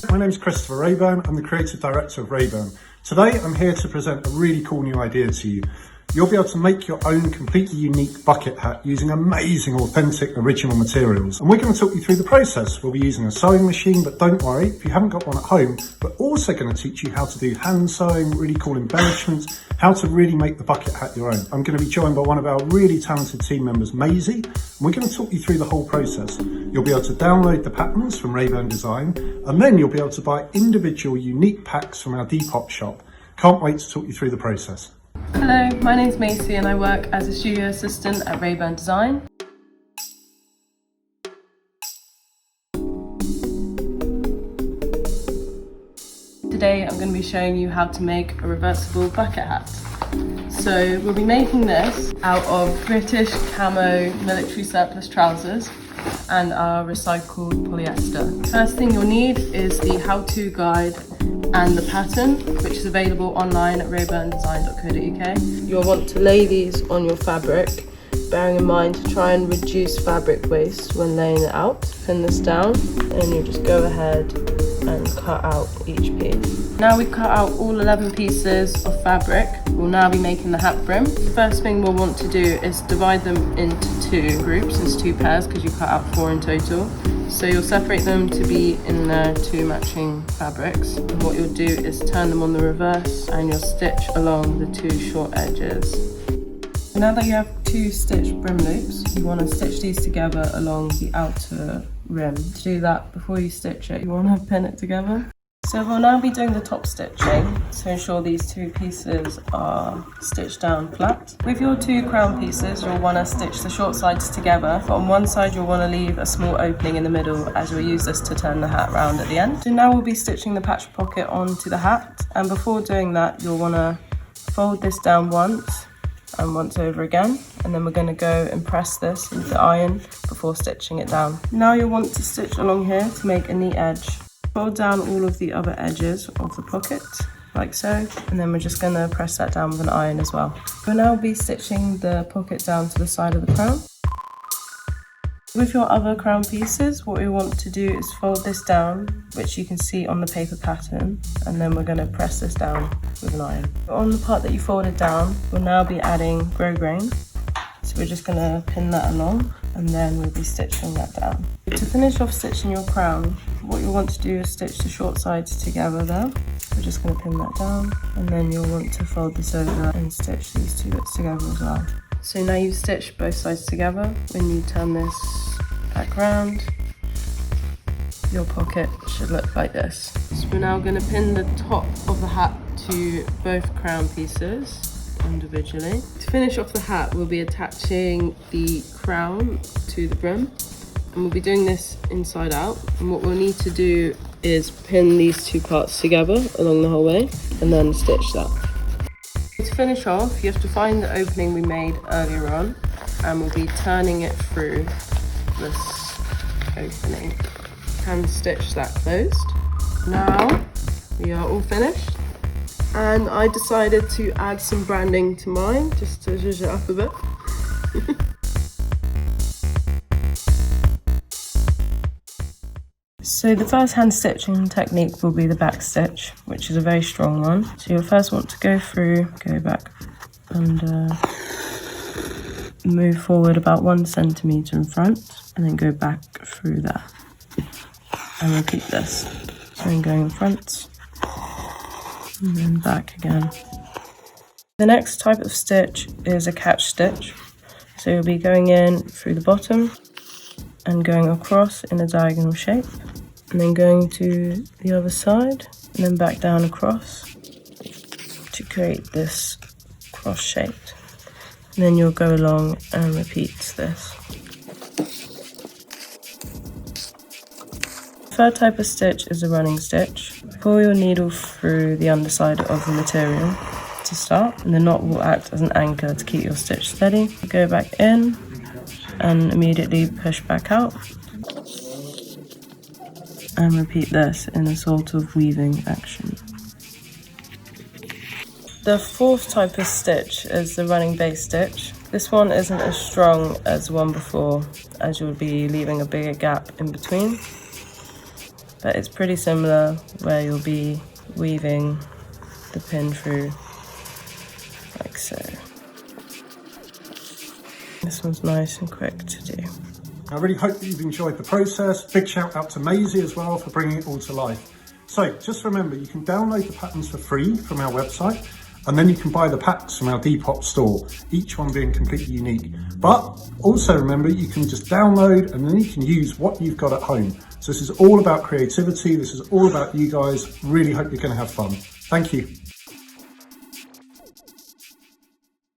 My name is Christopher Raeburn. I'm the Creative Director of Raeburn. Today I'm here to present a really cool new idea to you. You'll be able to make your own completely unique bucket hat using amazing, authentic, original materials. And we're going to talk you through the process. We'll be using a sewing machine, but don't worry, if you haven't got one at home, we're also going to teach you how to do hand sewing, really cool embellishments, how to really make the bucket hat your own. I'm going to be joined by one of our really talented team members, Maisie, and we're going to talk you through the whole process. You'll be able to download the patterns from Raeburn Design, and then you'll be able to buy individual unique packs from our Depop shop. Can't wait to talk you through the process. Hello, my name's Macy and I work as a studio assistant at Raeburn Design. Today I'm going to be showing you how to make a reversible bucket hat. So we'll be making this out of British camo military surplus trousers and our recycled polyester. First thing you'll need is the how-to guide and the pattern, which is available online at raeburndesign.co.uk. You'll want to lay these on your fabric, bearing in mind to try and reduce fabric waste when laying it out. Pin this down and you just go ahead and cut out each piece. Now we've cut out all 11 pieces of fabric, we'll now be making the hat brim. The first thing we'll want to do is divide them into two groups, into two pairs, because you cut out 4 in total. So you'll separate them to be in their 2 matching fabrics. And what you'll do is turn them on the reverse and you'll stitch along the 2 short edges. Now that you have 2 stitched brim loops, you want to stitch these together along the outer rim. To do that, before you stitch it, you want to pin it together. So we'll now be doing the top stitching to ensure these 2 pieces are stitched down flat. With your 2 crown pieces, you'll want to stitch the short sides together, but on one side you'll want to leave a small opening in the middle, as you'll use this to turn the hat round at the end. So now we'll be stitching the patch pocket onto the hat, and before doing that you'll want to fold this down once and once over again, and then we're going to go and press this into the iron before stitching it down. Now you'll want to stitch along here to make a neat edge. Fold down all of the other edges of the pocket, like so, and then we're just going to press that down with an iron as well. We'll now be stitching the pocket down to the side of the crown. With your other crown pieces, what we want to do is fold this down, which you can see on the paper pattern, and then we're going to press this down with an iron. On the part that you folded down, we'll now be adding grosgrain. So we're just going to pin that along, and then we'll be stitching that down. To finish off stitching your crown, what you'll want to do is stitch the short sides together there. We're just going to pin that down, and then you'll want to fold this over and stitch these 2 bits together as well. So now you've stitched both sides together. When you turn this back round, your pocket should look like this. So we're now going to pin the top of the hat to both crown pieces individually. To finish off the hat, we'll be attaching the crown to the brim, and we'll be doing this inside out. And what we'll need to do is pin these 2 parts together along the whole way and then stitch that. To finish off, you have to find the opening we made earlier on, and we'll be turning it through this opening and stitch that closed. Now we are all finished, and I decided to add some branding to mine just to zhuzh it up a bit. So the first hand stitching technique will be the back stitch, which is a very strong one. So you'll first want to go through, go back and move forward about 1 centimetre in front, and then go back through there. And repeat this. So I'm going in front and then back again. The next type of stitch is a catch stitch. So you'll be going in through the bottom and going across in a diagonal shape, and then going to the other side and then back down across to create this cross shape. And then you'll go along and repeat this. The third type of stitch is a running stitch. Pull your needle through the underside of the material to start, and the knot will act as an anchor to keep your stitch steady. Go back in and immediately push back out, and repeat this in a sort of weaving action. The fourth type of stitch is the running base stitch. This one isn't as strong as the one before, as you'll be leaving a bigger gap in between. but it's pretty similar where you'll be weaving the pin through like so. This one's nice and quick to do. I really hope that you've enjoyed the process. Big shout out to Maisie as well for bringing it all to life. So just remember, you can download the patterns for free from our website, and then you can buy the packs from our Depop store, each one being completely unique. But also remember, you can just download and then you can use what you've got at home. So this is all about creativity. This is all about you guys. Really hope you're going to have fun. Thank you.